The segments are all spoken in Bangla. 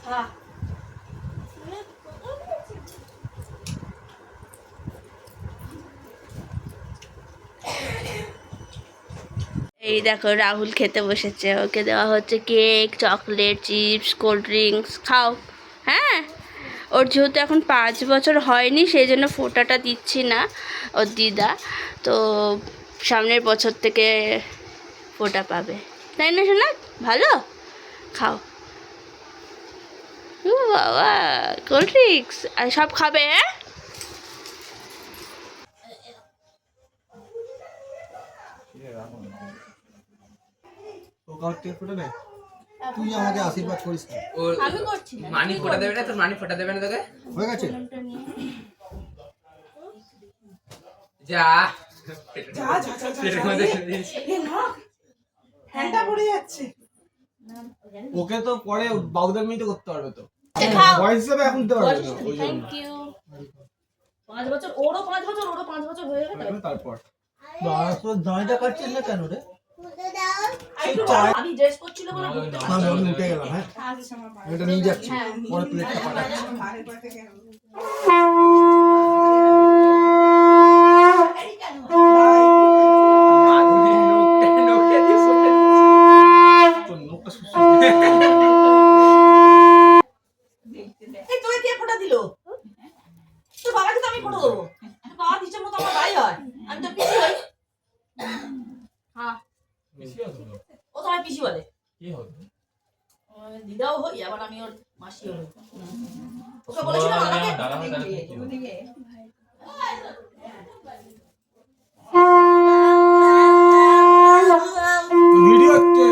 এই দেখো রাহুল খেতে বসেছে, ওকে দেওয়া হচ্ছে cake, chocolate, chips, cold drinks. খাও। হ্যাঁ, ওর যেহেতু এখন 5 বছর হয়নি সেই জন্য ফোঁটাটা দিচ্ছি না ওর দিদা, তো সামনের বছর থেকে ফোঁটা পাবে, তাই না শোনা? ভালো, খাও। ও বাবা, কোল্ড ড্রিঙ্কস আর সব খাবে? হ্যাঁ, তুই আমাকে আশীর্বাদ করিস না। আমি করছি। মানি ফোটা দেবে না, তোর মানি ফোটা দেবে না তোকে? হয়ে গেছে? যা যা যা যা হ্যান্ডটা পড়ে যাচ্ছে। ওকে তো পরে বাউদার মিনিটে করতে পারবে তো, খাও। বয়স হিসেবে এখন দিতে পারবে না, ওই জন্য। Thank you. 5 বছর, ওরও 5 বছর, ওরও 5 বছর হয়ে গেল। তারপর তোর দাঁড়িটা কাটছিস না কেন রে? আমি ড্রেস করছিল বলে আমি উঠে গেলাম। হ্যাঁ, এটা নিয়ে যাচ্ছি, পরে প্লেটটা পাঠাচ্ছি। তোকে কে ফোটা দিল? তোর বাবাকে তো আমি ফোটা দেবো। বাবা দিচ্ছে মতো আমার ভাই হয়, আমি তো পিসি হই। হ্যাঁ, ও তো আমার পিসি বলে। কি হবে? দিদাও হই, আবার আমি ওর মাসিও হই। ওকে বলেছিলাম আমাকে ভিডিও হচ্ছে,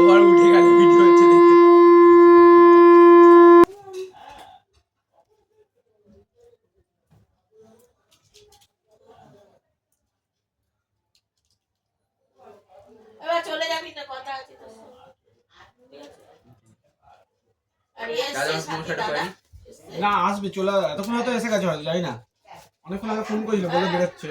ওভার উঠে গেল, ভিডিও হচ্ছে দেখে। এবার চলে যাবি না, কথা আছে তো। আর না আসবে, চলে এতক্ষণ হয়তো এসে গেছে, হয়তো জানি না, অনেকক্ষণ আগে ফোন করেছিল, বলে বেরোচ্ছে।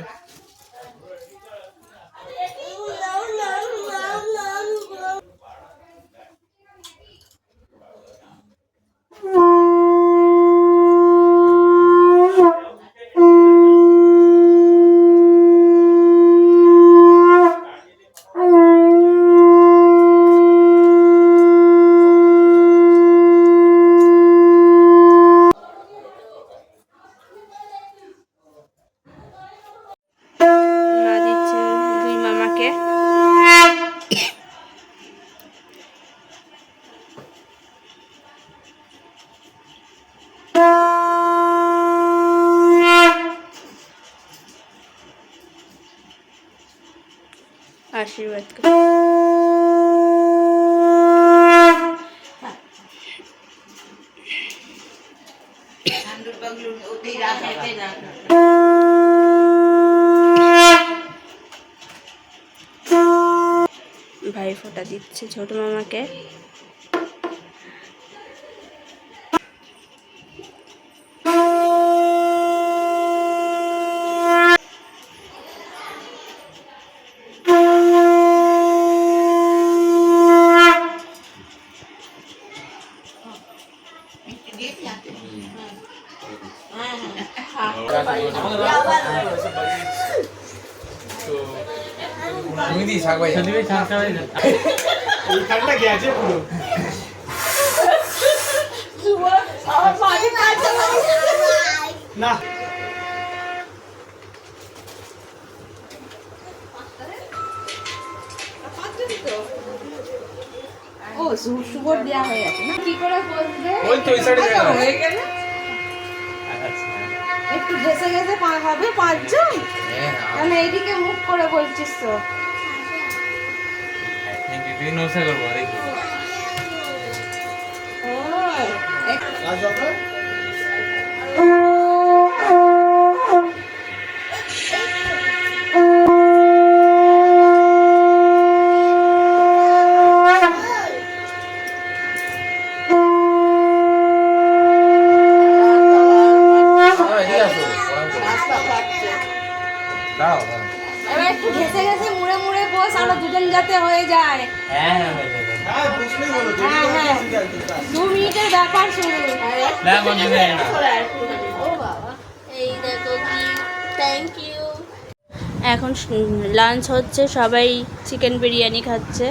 মা দিচ্ছে দুই মামাকে। আশীর্বাদ করে। ভাই ফোঁটা দিচ্ছে ছোট মামাকে। তুমি দিস আগে ভাই, দিবি ছাড়া ভাই না, এই কালটা গেছে পুরো। আমার মাঝে কাজ না ও সুগর দেওয়া হয়ে গেছে না, কি করে বলবে? ওই তো ওই সাইডে হয়ে গেল, একটু ঘেসে ঘেসে হবে 5 জন। কেন এইদিকে মুখ করে বলছিস তো? থ্যাংক ইউ, তুই নমস্কার করবো দেখি। কাজ হবে। এবার একটু ঘেসে ঘেসে মুড়ে মুড়ে বস আমরা দুজন যাতে হয়ে যায়। হ্যাঁ হ্যাঁ হয়ে যাবে। হ্যাঁ বুঝলেই হলো হ্যাঁ, হ্যাঁ। 2 মিনিটের ব্যাপার শুরু। না বন্ধু দেয় না। ও বাবা, এই দেখো কি, থ্যাংক ইউ। এখন লাঞ্চ হচ্ছে, সবাই চিকেন বিরিয়ানি খাচ্ছে।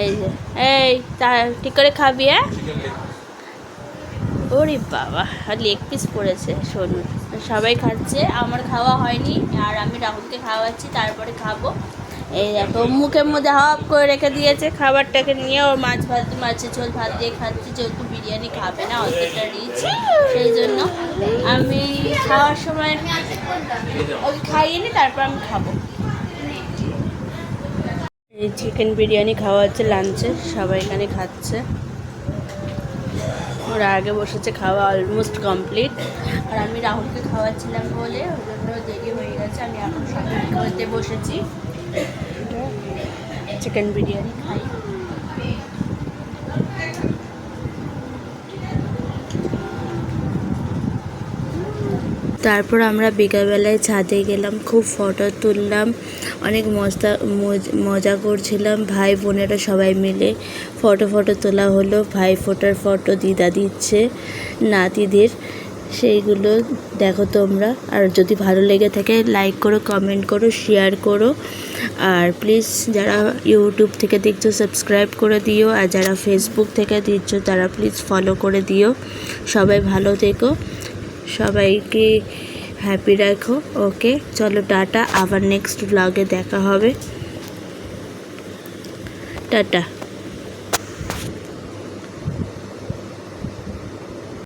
এই যে, এই তা ঠিক করে খাবি? হ্যাঁ, ওরে বাবা, লেগ পিস পড়েছে। শোনো, সবাই খাচ্ছে, আমার খাওয়া হয়নি, আর আমি রাহুলকে খাওয়াচ্ছি, তারপরে খাবো। এই দেখো মুখের মধ্যে হাফ করে রেখে দিয়েছে খাবারটাকে নিয়ে। ওর মাছের ঝোল ভাত দিয়ে খাচ্ছে, যেহেতু বিরিয়ানি খাবে না, অতটা রিচ, সেই জন্য আমি খাওয়ার সময় ওকে খাইয়ে নি, তারপর আমি খাবো। এই চিকেন বিরিয়ানি খাওয়া হচ্ছে লাঞ্চে, সবাই এখানে খাচ্ছে। ওরা আগে বসেছে, খাওয়া অলমোস্ট কমপ্লিট, আর আমি রাহুলকে খাওয়াচ্ছিলাম বলে ওই জন্য দেরি হয়ে গেছে। আমি এখন সবাই খেতে বসেছি, চিকেন বিরিয়ানি খাই। তারপর আমরা বিকালবেলায় ছাদে গেলাম, খুব ফটো তুললাম, অনেক মজা করছিলাম। ভাই বোনেরা সবাই মিলে ফটো তোলা হলো। ভাই ফোটার ফটো দিদা দিচ্ছে নাতিদের, সেইগুলো দেখো তোমরা। আর যদি ভালো লেগে থাকে লাইক করো, কমেন্ট করো, শেয়ার করো, আর প্লিজ যারা ইউটিউব থেকে দেখছো সাবস্ক্রাইব করে দিও, আর যারা ফেসবুক থেকে দিচ্ছ তারা প্লিজ ফলো করে দিও। সবাই ভালো থেকো, সবাইকে হ্যাপি রাখো। ওকে, চলো টাটা, আবার নেক্সট ব্লগে দেখা হবে। টাটা।